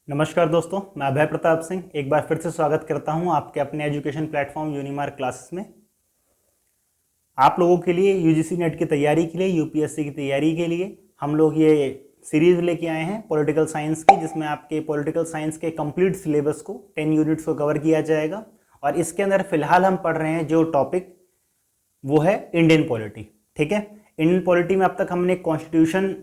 नमस्कार दोस्तों, मैं अभय प्रताप सिंह एक बार फिर से स्वागत करता हूं आपके अपने एजुकेशन प्लेटफॉर्म यूनिमार्क क्लासेस में। आप लोगों के लिए यूजीसी नेट की तैयारी के लिए, यूपीएससी की तैयारी के लिए हम लोग ये सीरीज़ लेके आए हैं पॉलिटिकल साइंस की, जिसमें आपके पॉलिटिकल साइंस के कंप्लीट सिलेबस को 10 यूनिट्स को कवर किया जाएगा। और इसके अंदर फिलहाल हम पढ़ रहे हैं जो टॉपिक वो है इंडियन पॉलिटी। ठीक है, इंडियन पॉलिटी में अब तक हमने कॉन्स्टिट्यूशन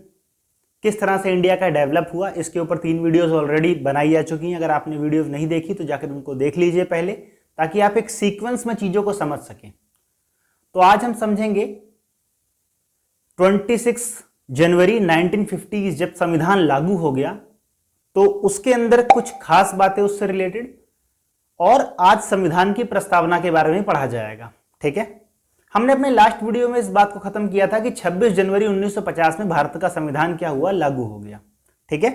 किस तरह से इंडिया का डेवलप हुआ, इसके ऊपर 3 वीडियोस ऑलरेडी बनाई जा चुकी हैं। अगर आपने वीडियोस नहीं देखी तो जाकर उनको देख लीजिए पहले, ताकि आप एक सीक्वेंस में चीज़ों को समझ सकें। तो आज हम समझेंगे 26 जनवरी 1950 जब संविधान लागू हो गया तो उसके अंदर कुछ खास बातें उससे रिलेटेड, और आज संविधान की प्रस्तावना के बारे में पढ़ा जाएगा। ठीक है, हमने अपने लास्ट वीडियो में इस बात को खत्म किया था कि 26 जनवरी 1950 में भारत का संविधान क्या हुआ, लागू हो गया। ठीक है,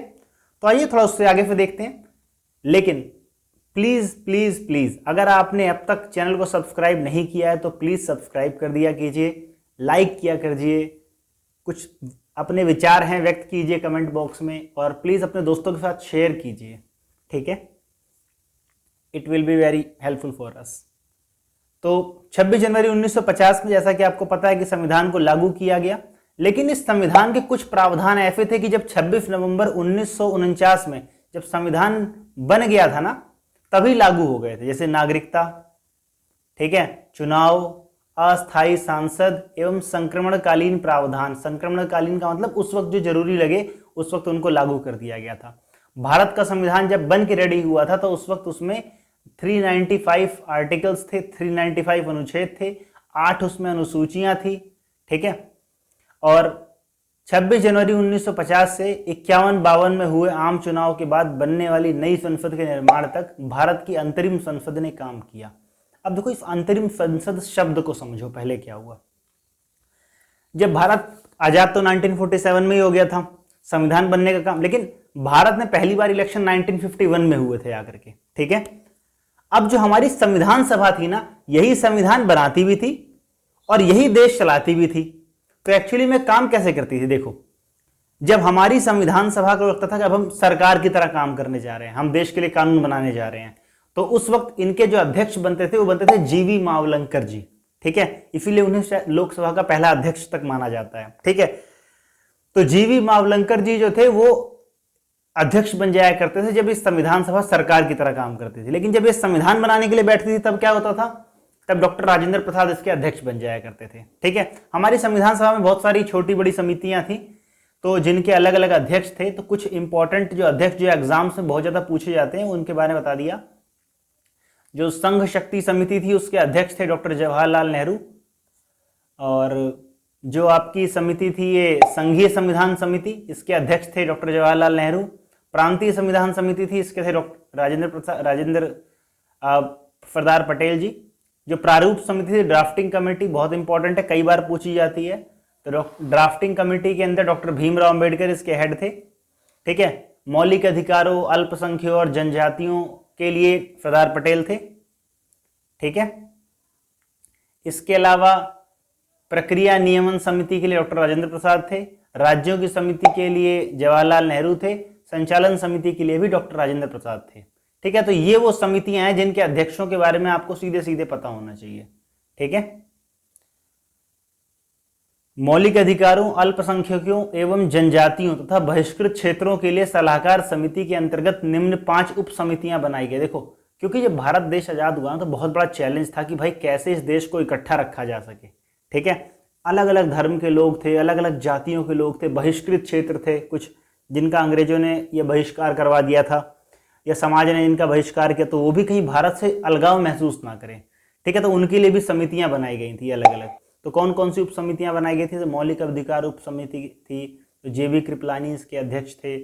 तो आइए थोड़ा उससे आगे फिर देखते हैं। लेकिन प्लीज प्लीज प्लीज अगर आपने अब तक चैनल को सब्सक्राइब नहीं किया है तो प्लीज सब्सक्राइब कर दिया कीजिए, लाइक किया कीजिए, कुछ अपने विचार हैं व्यक्त कीजिए कमेंट बॉक्स में, और प्लीज अपने दोस्तों के साथ शेयर कीजिए। ठीक है, it will be very helpful for us. तो 26 जनवरी 1950 में जैसा कि आपको पता है कि संविधान को लागू किया गया, लेकिन इस संविधान के कुछ प्रावधान ऐसे थे कि जब 26 नवंबर 1949 में जब संविधान बन गया था ना, तभी लागू हो गए थे। जैसे नागरिकता, ठीक है, चुनाव, अस्थायी सांसद एवं संक्रमणकालीन प्रावधान। संक्रमणकालीन का मतलब उस वक्त जो जरूरी लगे उस वक्त उनको लागू कर दिया गया था। भारत का संविधान जब बन के रेडी हुआ था तो उस वक्त उसमें 395 आर्टिकल्स थे, 395 अनुच्छेद थे, 8 उसमें अनुसूचियां थी। ठीक है, और 26 जनवरी 1950 से 51-52 में हुए आम चुनाव के बाद बनने वाली नई संसद के निर्माण तक भारत की अंतरिम संसद ने काम किया। अब देखो, इस अंतरिम संसद शब्द को समझो पहले क्या हुआ। जब भारत आजाद तो 1947 में ही हो गया था संविधान बनने का काम, लेकिन भारत ने पहली बार इलेक्शन 1951 में हुए थे आकर के। ठीक है, अब जो हमारी संविधान सभा थी ना, यही संविधान बनाती भी थी और यही देश चलाती भी थी। तो एक्चुअली में काम कैसे करती थी, देखो, जब हमारी संविधान सभा को लगता था कि अब हम सरकार की तरह काम करने जा रहे हैं, हम देश के लिए कानून बनाने जा रहे हैं, तो उस वक्त इनके जो अध्यक्ष बनते थे वो बनते थे जीवी मावलंकर जी। ठीक है, इसीलिए उन्हें लोकसभा का पहला अध्यक्ष तक माना जाता है। ठीक है, तो जीवी मावलंकर जी जो थे वो अध्यक्ष बन जाया करते थे जब इस संविधान सभा सरकार की तरह काम करती थी। लेकिन जब ये संविधान बनाने के लिए बैठती थी तब क्या होता था, तब डॉक्टर राजेंद्र प्रसाद इसके अध्यक्ष बन जाया करते थे। ठीक है, हमारी संविधान सभा में बहुत सारी छोटी बड़ी समितियां थी तो जिनके अलग अलग अध्यक्ष थे। तो कुछ इंपॉर्टेंट जो अध्यक्ष जो एग्जाम्स में बहुत ज्यादा पूछे जाते हैं उनके बारे में बता दिया। जो संघ शक्ति समिति थी उसके अध्यक्ष थे डॉक्टर जवाहरलाल नेहरू, और जो आपकी समिति थी ये संघीय संविधान समिति, इसके अध्यक्ष थे डॉक्टर जवाहरलाल नेहरू। प्रांतीय संविधान समिति थी, इसके थे डॉक्टर राजेंद्र सरदार पटेल जी। जो प्रारूप समिति थी, ड्राफ्टिंग कमेटी, बहुत इंपॉर्टेंट है, कई बार पूछी जाती है। तो ड्राफ्टिंग कमेटी के अंदर डॉक्टर भीमराव अंबेडकर इसके हेड थे। ठीक है, मौलिक अधिकारों, अल्पसंख्यकों और जनजातियों के लिए सरदार पटेल थे। ठीक है, इसके अलावा प्रक्रिया नियमन समिति के लिए डॉक्टर राजेंद्र प्रसाद थे। राज्यों की समिति के लिए जवाहरलाल नेहरू थे। संचालन समिति के लिए भी डॉक्टर राजेंद्र प्रसाद थे। ठीक है, तो ये वो समितियां हैं जिनके अध्यक्षों के बारे में आपको सीधे सीधे पता होना चाहिए। ठीक है, मौलिक अधिकारों, अल्पसंख्यकों एवं जनजातियों तथा बहिष्कृत क्षेत्रों के लिए सलाहकार समिति के अंतर्गत निम्न 5 उप समितियां बनाई गई। देखो, क्योंकि जब भारत देश आजाद हुआ तो बहुत बड़ा चैलेंज था कि भाई कैसे इस देश को इकट्ठा रखा जा सके। ठीक है, अलग अलग धर्म के लोग थे, अलग अलग जातियों के लोग थे, बहिष्कृत क्षेत्र थे कुछ जिनका अंग्रेजों ने यह बहिष्कार करवा दिया था या समाज ने इनका बहिष्कार किया, तो वो भी कहीं भारत से अलगाव महसूस ना करें। ठीक है, तो उनके लिए भी समितियां बनाई गई थी अलग अलग। तो कौन कौन सी उप समितियां बनाई गई थी, तो मौलिक अधिकार उप समिति थी, तो जेबी कृपलानी इसके अध्यक्ष थे।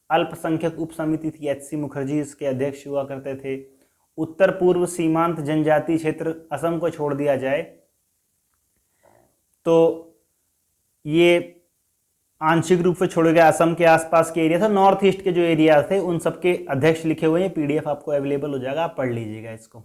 अल्पसंख्यक उप समिति थी, एचसी मुखर्जी इसके अध्यक्ष हुआ करते थे। उत्तर पूर्व सीमांत जनजाति क्षेत्र, असम को छोड़ दिया जाए तो ये आंशिक रूप से छोड़े गए असम के आसपास के एरिया था। नॉर्थ ईस्ट के जो एरिया थे उन सबके अध्यक्ष लिखे हुए हैं, पीडीएफ आपको अवेलेबल हो जाएगा, आप पढ़ लीजिएगा इसको।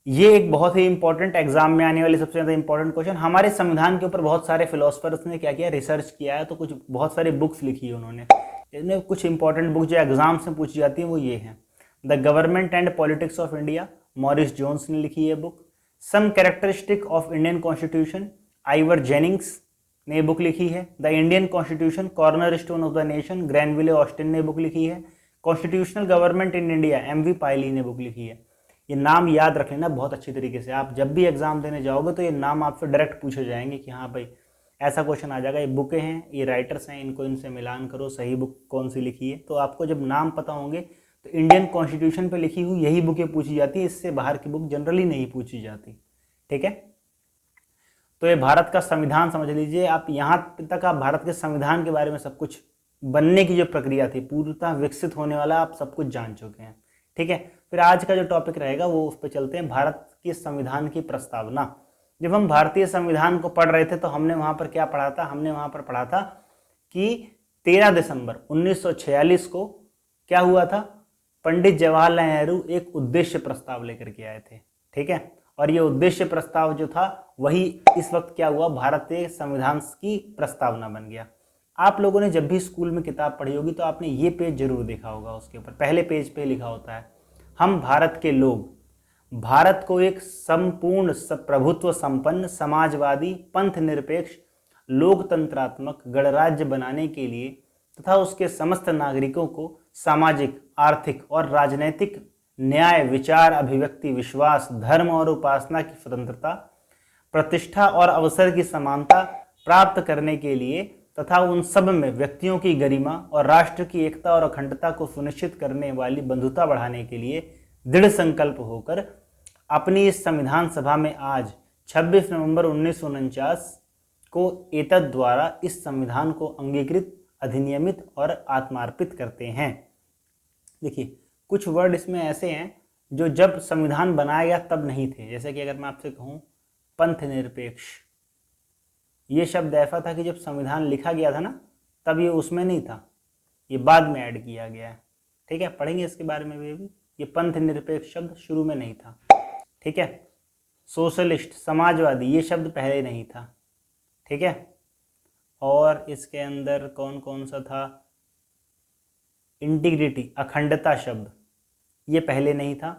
ये एक बहुत ही इंपॉर्टेंट एग्जाम में आने वाली सबसे ज्यादा इंपॉर्टेंट क्वेश्चन। हमारे संविधान के ऊपर बहुत सारे फिलोसफर्स ने क्या किया, रिसर्च किया है, तो कुछ बहुत सारी बुक्स लिखी है उन्होंने। इनमें कुछ इंपॉर्टेंट बुक जो एग्जाम्स में पूछी जाती है वो ये हैं। The government and politics of India, Morris Jones ने लिखी है book. Some characteristic of Indian constitution, Ivor Jennings ने बुक लिखी है। The Indian constitution, corner stone of the nation, Granville Austin ने बुक लिखी है। Constitutional government in India, M V Pylee ने बुक लिखी है। ये नाम याद रख लेना बहुत अच्छी तरीके से, आप जब भी एग्जाम देने जाओगे तो ये नाम आपसे डायरेक्ट पूछे जाएंगे कि हाँ भाई ऐसा क्वेश्चन आ जाएगा, ये बुकें हैं, ये राइटर्स हैं, इनको इनसे मिलान करो, सही बुक कौन सी लिखी है। तो आपको जब नाम पता होंगे तो इंडियन कॉन्स्टिट्यूशन पे लिखी हुई यही बुकें पूछी जाती है, इससे बाहर की बुक जनरली नहीं पूछी जाती। ठीक है, तो ये भारत का संविधान समझ लीजिए आप। यहाँ तक आप भारत के संविधान के बारे में सब कुछ बनने की जो प्रक्रिया थी, पूर्णतः विकसित होने वाला, आप सब कुछ जान चुके हैं। ठीक है, फिर आज का जो टॉपिक रहेगा वो उस पर चलते हैं, भारत के संविधान की प्रस्तावना। जब हम भारतीय संविधान को पढ़ रहे थे तो हमने वहाँ पर क्या पढ़ा था, हमने वहाँ पर पढ़ा था कि 13 दिसंबर 1946 को क्या हुआ था, पंडित जवाहरलाल नेहरू एक उद्देश्य प्रस्ताव लेकर के आए थे। ठीक है, और ये उद्देश्य प्रस्ताव जो था वही इस वक्त क्या हुआ, भारतीय संविधान की प्रस्तावना बन गया। आप लोगों ने जब भी स्कूल में किताब पढ़ी होगी तो आपने ये पेज जरूर देखा होगा, उसके ऊपर पहले पेज पे लिखा होता है, हम भारत के लोग भारत को एक संपूर्ण प्रभुत्व संपन्न समाजवादी पंथ निरपेक्ष लोकतंत्रात्मक गणराज्य बनाने के लिए तथा उसके समस्त नागरिकों को सामाजिक, आर्थिक और राजनैतिक न्याय, विचार, अभिव्यक्ति, विश्वास, धर्म और उपासना की स्वतंत्रता, प्रतिष्ठा और अवसर की समानता प्राप्त करने के लिए तथा उन सब में व्यक्तियों की गरिमा और राष्ट्र की एकता और अखंडता को सुनिश्चित करने वाली बंधुता बढ़ाने के लिए दृढ़ संकल्प होकर अपनी इस संविधान सभा में आज 26 नवंबर 1949 को एतद द्वारा इस संविधान को अंगीकृत, अधिनियमित और आत्मार्पित करते हैं। देखिए कुछ वर्ड इसमें ऐसे हैं जो जब संविधान बनाया गया तब नहीं थे। जैसे कि अगर मैं आपसे कहूँ पंथ निरपेक्ष, ये शब्द ऐसा था कि जब संविधान लिखा गया था ना तब ये उसमें नहीं था, ये बाद में ऐड किया गया है। ठीक है, पढ़ेंगे इसके बारे में भी। ये पंथ निरपेक्ष शब्द शुरू में नहीं था। ठीक है, सोशलिस्ट, समाजवादी, ये शब्द पहले नहीं था। ठीक है, और इसके अंदर कौन कौन सा था, इंटीग्रिटी, अखंडता शब्द, ये पहले नहीं था।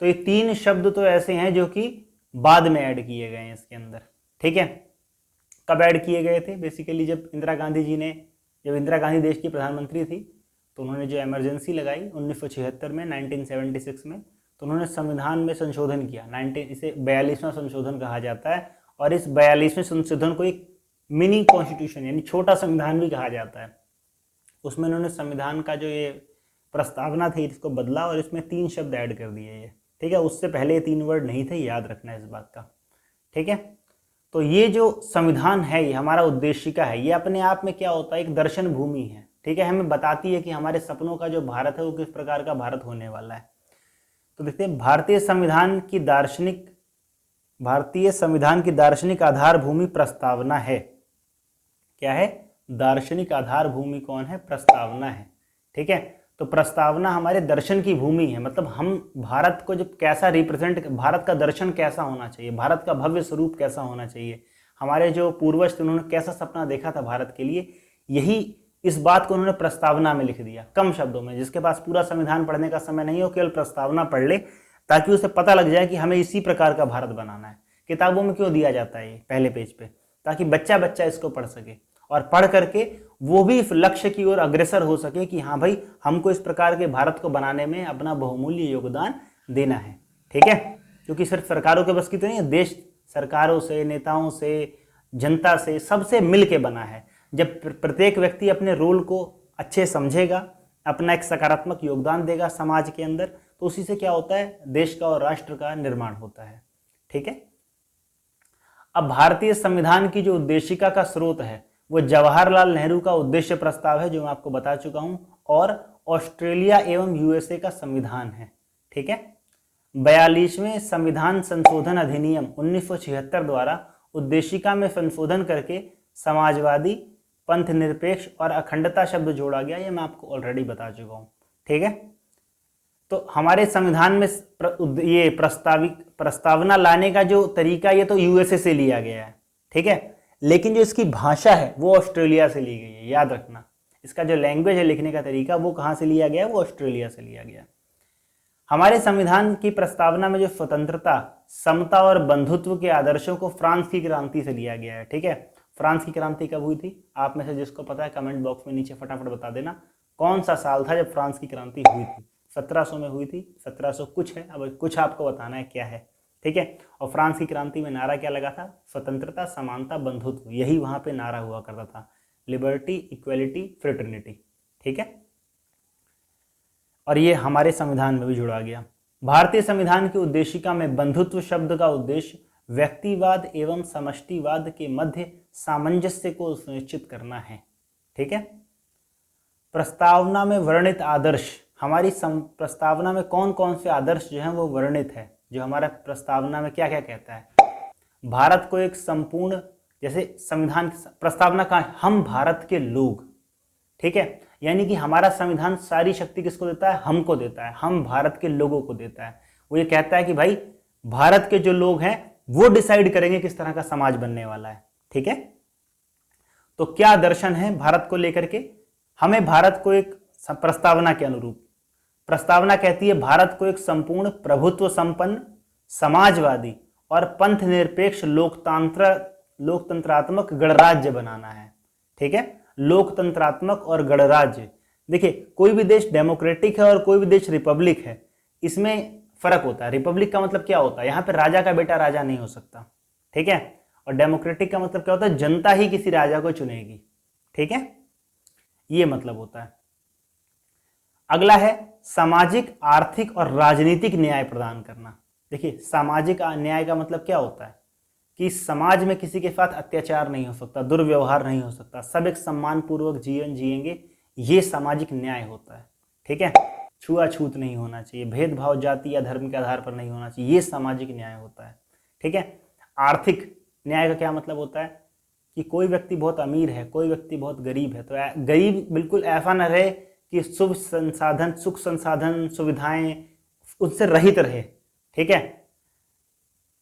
तो ये 3 शब्द तो ऐसे हैं जो कि बाद में ऐड किए गए हैं इसके अंदर। ठीक है, कब ऐड किए गए थे, बेसिकली जब इंदिरा गांधी देश की प्रधानमंत्री थी तो उन्होंने जो इमरजेंसी लगाई 1976 में, 1976 में, तो उन्होंने संविधान में संशोधन किया। इसे 42वां संशोधन कहा जाता है, और इस 42वें संशोधन को एक मिनी कॉन्स्टिट्यूशन यानी छोटा संविधान भी कहा जाता है। उसमें उन्होंने संविधान का जो ये प्रस्तावना थी इसको बदला और इसमें 3 शब्द ऐड कर दिए ये। ठीक है, उससे पहले ये 3 वर्ड नहीं थे, याद रखना इस बात का। ठीक है, तो ये जो संविधान है ये हमारा उद्देशिका है, ये अपने आप में क्या होता है, एक दर्शन भूमि है। ठीक है, हमें बताती है कि हमारे सपनों का जो भारत है वो किस प्रकार का भारत होने वाला है। तो देखते हैं, भारतीय संविधान की दार्शनिक आधार भूमि प्रस्तावना है। क्या है, दार्शनिक आधार भूमि कौन है, प्रस्तावना है। ठीक है, तो प्रस्तावना हमारे दर्शन की भूमि है, मतलब हम भारत को जब कैसा रिप्रेजेंट, भारत का दर्शन कैसा होना चाहिए, भारत का भव्य स्वरूप कैसा होना चाहिए, हमारे जो पूर्वज थे उन्होंने कैसा सपना देखा था भारत के लिए, यही इस बात को उन्होंने प्रस्तावना में लिख दिया, कम शब्दों में। जिसके पास पूरा संविधान पढ़ने का समय नहीं हो, केवल प्रस्तावना पढ़ ले ताकि उसे पता लग जाए कि हमें इसी प्रकार का भारत बनाना है। किताबों में क्यों दिया जाता है ये पहले पेज पे, ताकि बच्चा बच्चा इसको पढ़ सके और पढ़ करके वो भी लक्ष्य की ओर अग्रसर हो सके कि हाँ भाई हमको इस प्रकार के भारत को बनाने में अपना बहुमूल्य योगदान देना है। ठीक है, क्योंकि सिर्फ सरकारों के बस की तो नहीं है, देश सरकारों से, नेताओं से, जनता से, सबसे मिल के बना है। जब प्रत्येक व्यक्ति अपने रोल को अच्छे समझेगा, अपना एक सकारात्मक योगदान देगा समाज के अंदर, तो उसी से क्या होता है, देश का और राष्ट्र का निर्माण होता है। ठीक है, अब भारतीय संविधान की जो उद्देशिका का स्रोत है वो जवाहरलाल नेहरू का उद्देश्य प्रस्ताव है, जो मैं आपको बता चुका हूं, और ऑस्ट्रेलिया एवं यूएसए का संविधान है। ठीक है, 42वें संविधान संशोधन अधिनियम 1976 द्वारा उद्देशिका में संशोधन करके समाजवादी, पंथ निरपेक्ष और अखंडता शब्द जोड़ा गया, ये मैं आपको ऑलरेडी बता चुका हूं। ठीक है, तो हमारे संविधान में ये प्रस्तावना लाने का जो तरीका ये तो यूएसए से लिया गया है। ठीक है, लेकिन जो इसकी भाषा है वो ऑस्ट्रेलिया से ली गई है, याद रखना। इसका जो लैंग्वेज है लिखने का तरीका वो कहाँ से लिया गया है, वो ऑस्ट्रेलिया से लिया गया। हमारे संविधान की प्रस्तावना में जो स्वतंत्रता, समता और बंधुत्व के आदर्शों को फ्रांस की क्रांति से लिया गया है। ठीक है, फ्रांस की क्रांति कब हुई थी? आप में से जिसको पता है कमेंट बॉक्स में नीचे फटाफट बता देना कौन सा साल था जब फ्रांस की क्रांति हुई थी। 1700 में हुई थी, 1700 कुछ है, अब कुछ आपको बताना है क्या है। ठीक है, और फ्रांस की क्रांति में नारा क्या लगा था? स्वतंत्रता, समानता, बंधुत्व, यही वहां पे नारा हुआ करता था, लिबर्टी, इक्वलिटी, फ्रेटर्निटी। ठीक है, और ये हमारे संविधान में भी जुड़ा गया। भारतीय संविधान की उद्देशिका में बंधुत्व शब्द का उद्देश्य व्यक्तिवाद एवं समष्टिवाद के मध्य सामंजस्य को सुनिश्चित करना है। ठीक है, प्रस्तावना में वर्णित आदर्श, हमारी प्रस्तावना में कौन कौन से आदर्श जो हैं वो वर्णित है। जो हमारा प्रस्तावना में क्या क्या कहता है, भारत को एक संपूर्ण, जैसे संविधान प्रस्तावना का हम भारत के लोग, ठीक है, यानी कि हमारा संविधान सारी शक्ति किसको देता है? हमको देता है, हम भारत के लोगों को देता है। वो ये कहता है कि भाई भारत के जो लोग हैं वो डिसाइड करेंगे किस तरह का समाज बनने वाला है। ठीक है, तो क्या दर्शन है भारत को लेकर के? हमें भारत को एक प्रस्तावना के अनुरूप, प्रस्तावना कहती है भारत को एक संपूर्ण प्रभुत्व संपन्न, समाजवादी और पंथ निरपेक्ष लोकतंत्रात्मक गणराज्य बनाना है। ठीक है, लोकतंत्रात्मक और गणराज्य। देखिए, कोई भी देश डेमोक्रेटिक है और कोई भी देश रिपब्लिक है, इसमें फर्क होता है। रिपब्लिक का मतलब क्या होता है? यहाँ पे राजा का बेटा राजा नहीं हो सकता। ठीक है, और डेमोक्रेटिक का मतलब क्या होता है? जनता ही किसी राजा को चुनेगी। ठीक है, ये मतलब होता है। अगला है सामाजिक, आर्थिक और राजनीतिक न्याय प्रदान करना। देखिए, सामाजिक न्याय का मतलब क्या होता है कि समाज में किसी के साथ अत्याचार नहीं हो सकता, दुर्व्यवहार नहीं हो सकता, सब एक सम्मान पूर्वक जीवन जिएंगे, ये सामाजिक न्याय होता है। ठीक है, छुआछूत नहीं होना चाहिए, भेदभाव जाति या धर्म के आधार पर नहीं होना चाहिए, ये सामाजिक न्याय होता है। ठीक है, आर्थिक न्याय का क्या मतलब होता है कि कोई व्यक्ति बहुत अमीर है, कोई व्यक्ति बहुत गरीब है, तो गरीब बिल्कुल ऐसा न रहे कि सुख संसाधन सुविधाएं उससे रहित रहे। ठीक है,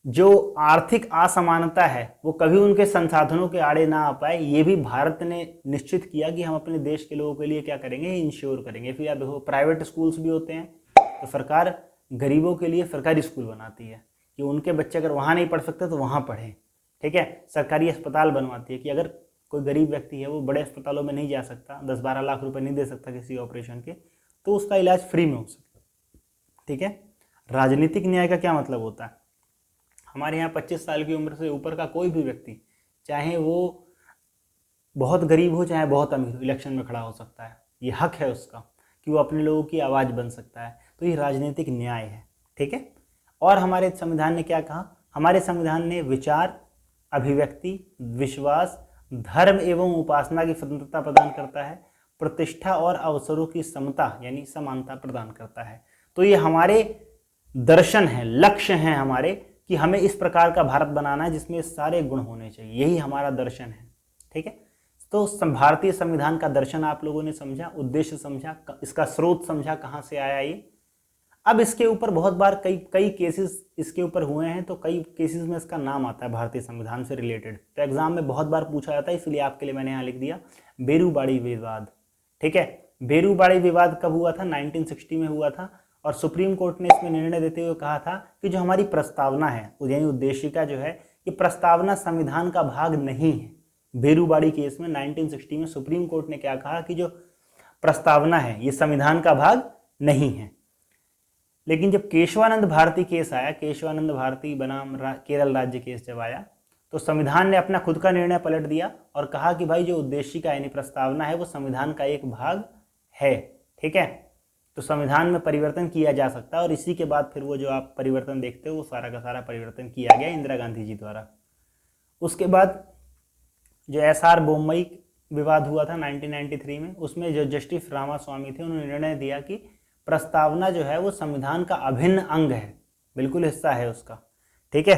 जो आर्थिक असमानता है वो कभी उनके संसाधनों के आड़े ना आ पाए, ये भी भारत ने निश्चित किया कि हम अपने देश के लोगों के लिए क्या करेंगे, इंश्योर करेंगे। फिर आप देखो, प्राइवेट स्कूल्स भी होते हैं, तो सरकार गरीबों के लिए सरकारी स्कूल बनाती है कि उनके बच्चे अगर वहाँ नहीं पढ़ सकते तो वहाँ पढ़ें। ठीक है, सरकारी अस्पताल बनवाती है कि अगर कोई गरीब व्यक्ति है वो बड़े अस्पतालों में नहीं जा सकता, 10-12 लाख रुपए नहीं दे सकता किसी ऑपरेशन के, तो उसका इलाज फ्री में हो सकता। ठीक है, राजनीतिक न्याय का क्या मतलब होता है? हमारे यहाँ 25 साल की उम्र से ऊपर का कोई भी व्यक्ति, चाहे वो बहुत गरीब हो चाहे बहुत अमीर हो, इलेक्शन में खड़ा हो सकता है। ये हक है उसका कि वो अपने लोगों की आवाज़ बन सकता है। तो ये राजनीतिक न्याय है। ठीक है, और हमारे संविधान ने क्या कहा? हमारे संविधान ने विचार, अभिव्यक्ति, विश्वास, धर्म एवं उपासना की स्वतंत्रता प्रदान करता है, प्रतिष्ठा और अवसरों की समता यानी समानता प्रदान करता है। तो ये हमारे दर्शन है, लक्ष्य हैं हमारे कि हमें इस प्रकार का भारत बनाना है जिसमें सारे गुण होने चाहिए, यही हमारा दर्शन है। ठीक है, तो भारतीय संविधान का दर्शन आप लोगों ने समझा, उद्देश्य समझा, इसका स्रोत समझा कहाँ से आया ये। अब इसके ऊपर बहुत बार कई केसेस इसके ऊपर हुए हैं, तो कई केसेस में इसका नाम आता है भारतीय संविधान से रिलेटेड, तो एग्जाम में बहुत बार पूछा जाता है, इसलिए आपके लिए मैंने यहाँ लिख दिया बेरूबाड़ी विवाद। ठीक है, बेरूबाड़ी विवाद कब हुआ था? 1960 में हुआ था, और सुप्रीम कोर्ट ने इसमें निर्णय देते हुए कहा था कि जो हमारी प्रस्तावना है यानी उद्देशिका जो है, ये प्रस्तावना संविधान का भाग नहीं है। बेरूबाड़ी केस में 1960 में सुप्रीम कोर्ट ने क्या कहा कि जो प्रस्तावना है ये संविधान का भाग नहीं है। लेकिन जब केशवानंद भारती केस आया, केशवानंद भारती बनाम केरल राज्य केस जब आया, तो संविधान ने अपना खुद का निर्णय पलट दिया और कहा कि भाई जो उद्देशिका यानी प्रस्तावना है वो संविधान का एक भाग है। ठीक है, तो संविधान में परिवर्तन किया जा सकता है, और इसी के बाद फिर वो जो आप परिवर्तन देखते हो वो सारा का सारा परिवर्तन किया गया इंदिरा गांधी जी द्वारा। उसके बाद जो SR बोम्मई विवाद हुआ था 1993 में, उसमें जो जस्टिस रामास्वामी थे उन्होंने निर्णय दिया कि प्रस्तावना जो है वो संविधान का अभिन्न अंग है, बिल्कुल हिस्सा है उसका। ठीक है,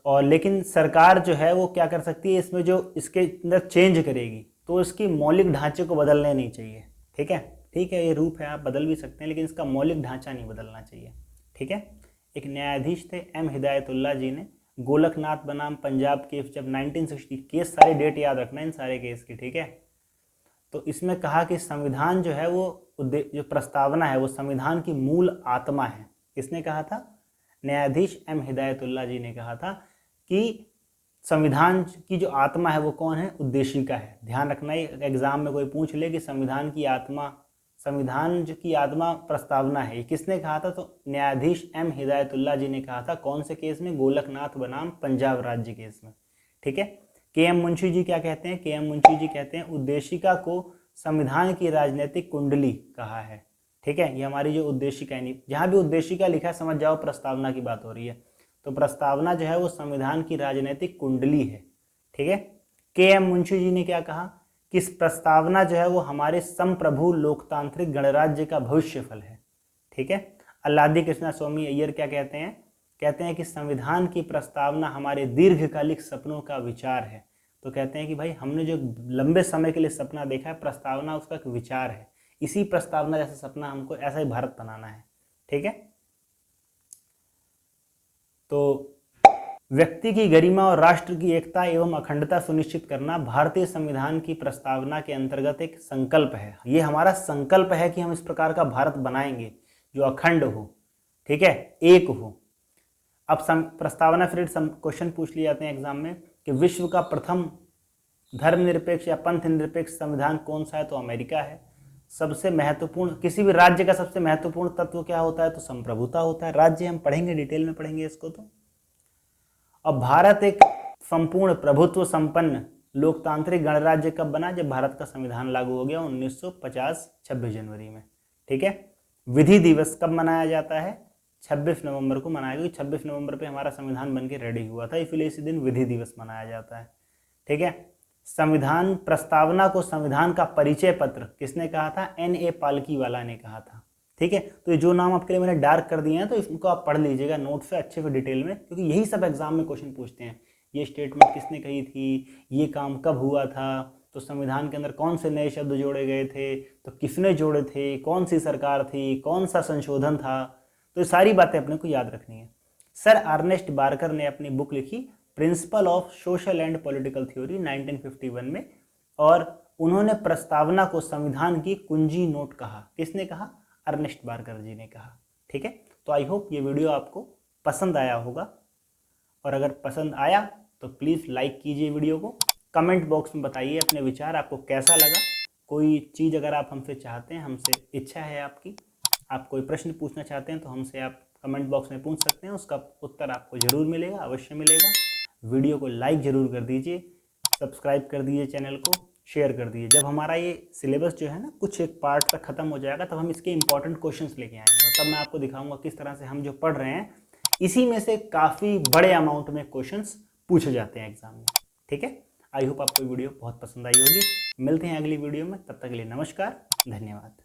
और लेकिन सरकार जो है वो क्या कर सकती है, इसमें जो इसके अंदर चेंज करेगी तो इसकी मौलिक ढांचे को बदलने नहीं चाहिए। ठीक है, ये रूप है, आप बदल भी सकते हैं, लेकिन इसका मौलिक ढांचा नहीं बदलना चाहिए। ठीक है, एक न्यायाधीश थे M हिदायतुल्लाह जी ने गोलकनाथ बनाम पंजाब केस जब 1960, केस सारे डेट याद रखना इन सारे केस की, ठीक है। तो इसमें कहा कि संविधान जो है वो जो प्रस्तावना है वो संविधान की मूल आत्मा है। किसने कहा था? न्यायाधीश एम हिदायतुल्लाह जी ने कहा था कि संविधान की जो आत्मा है वो कौन है? उद्देशिका है। ध्यान रखना, एग्जाम में कोई पूछ ले कि संविधान की आत्मा प्रस्तावना है, ये किसने कहा था? तो न्यायाधीश एम हिदायतुल्लाह जी ने कहा था। कौन से केस में? गोलकनाथ बनाम पंजाब राज्य केस में, ठीक है। के एम मुंशी जी क्या कहते हैं? के एम मुंशी जी कहते हैं उद्देशिका को संविधान की राजनीतिक कुंडली कहा है, ठीक है। ये हमारी जो उद्देशिका है, जहां भी उद्देशिका लिखा है समझ जाओ प्रस्तावना की बात हो रही है। तो प्रस्तावना जो है वो संविधान की राजनीतिक कुंडली है, ठीक है। के एम मुंशी जी ने क्या कहा कि इस प्रस्तावना जो है वो हमारे संप्रभु लोकतांत्रिक गणराज्य का भविष्य फल है, ठीक है। अल्लादी कृष्णा स्वामी अय्यर क्या कहते हैं? कहते हैं कि संविधान की प्रस्तावना हमारे दीर्घकालिक सपनों का विचार है। तो कहते हैं कि भाई हमने जो लंबे समय के लिए सपना देखा है, प्रस्तावना उसका एक विचार है। इसी प्रस्तावना जैसा सपना हमको ऐसा ही भारत बनाना है, ठीक है। तो व्यक्ति की गरिमा और राष्ट्र की एकता एवं अखंडता सुनिश्चित करना भारतीय संविधान की प्रस्तावना के अंतर्गत एक संकल्प है। ये हमारा संकल्प है कि हम इस प्रकार का भारत बनाएंगे जो अखंड हो, ठीक है, एक हो। अब प्रस्तावना फिर क्वेश्चन पूछ लिए जाते हैं एग्जाम में कि विश्व का प्रथम धर्मनिरपेक्ष या पंथ निरपेक्ष संविधान कौन सा है? तो अमेरिका है। सबसे महत्वपूर्ण, किसी भी राज्य का सबसे महत्वपूर्ण तत्व क्या होता है? तो संप्रभुता होता है। राज्य हम पढ़ेंगे, डिटेल में पढ़ेंगे इसको। तो अब भारत एक संपूर्ण प्रभुत्व संपन्न लोकतांत्रिक गणराज्य कब बना? जब भारत का संविधान लागू हो गया 1950 26 जनवरी में, ठीक है। विधि दिवस कब मनाया जाता है? 26 नवंबर को मनाया गया। 26 नवंबर पे हमारा संविधान बनके रेडी हुआ था, इसलिए इसी दिन विधि दिवस मनाया जाता है, ठीक है। संविधान प्रस्तावना को संविधान का परिचय पत्र किसने कहा था? NA पालकीवाला ने कहा था, ठीक है। तो ये जो नाम आपके लिए मैंने डार्क कर दिए हैं तो इनको आप पढ़ लीजिएगा नोट से अच्छे से डिटेल में, क्योंकि यही सब एग्जाम में क्वेश्चन पूछते हैं। ये स्टेटमेंट किसने कही थी? ये काम कब हुआ था? तो संविधान के अंदर कौन से नए शब्द जोड़े गए थे? तो किसने जोड़े थे? कौन सी सरकार थी? कौन सा संशोधन था? तो ये सारी बातें अपने को याद रखनी है। सर अर्नेस्ट बार्कर ने अपनी बुक लिखी principle of social and political theory 1951 में, और उन्होंने प्रस्तावना को संविधान की कुंजी नोट कहा। किसने कहा? अर्नेस्ट बार्कर जी ने कहा, ठीक है। तो आई होप ये वीडियो आपको पसंद आया होगा, और अगर पसंद आया तो प्लीज़ लाइक कीजिए वीडियो को। कमेंट बॉक्स में बताइए अपने विचार, आपको कैसा लगा। कोई चीज़ अगर आप हमसे चाहते हैं, हमसे इच्छा है आपकी, आप कोई प्रश्न पूछना चाहते हैं तो हमसे आप कमेंट बॉक्स में पूछ सकते हैं, उसका उत्तर आपको ज़रूर मिलेगा, अवश्य मिलेगा। वीडियो को लाइक ज़रूर कर दीजिए, सब्सक्राइब कर दीजिए चैनल को, शेयर कर दीजिए। जब हमारा ये सिलेबस जो है ना कुछ एक पार्ट तक ख़त्म हो जाएगा तब हम इसके इंपॉर्टेंट क्वेश्चंस लेके आएंगे, और तब मैं आपको दिखाऊंगा किस तरह से हम जो पढ़ रहे हैं इसी में से काफ़ी बड़े अमाउंट में क्वेश्चंस पूछे जाते हैं एग्जाम में, ठीक है। आई होप आपको वीडियो बहुत पसंद आई होगी। मिलते हैं अगली वीडियो में, तब तक के लिए नमस्कार, धन्यवाद।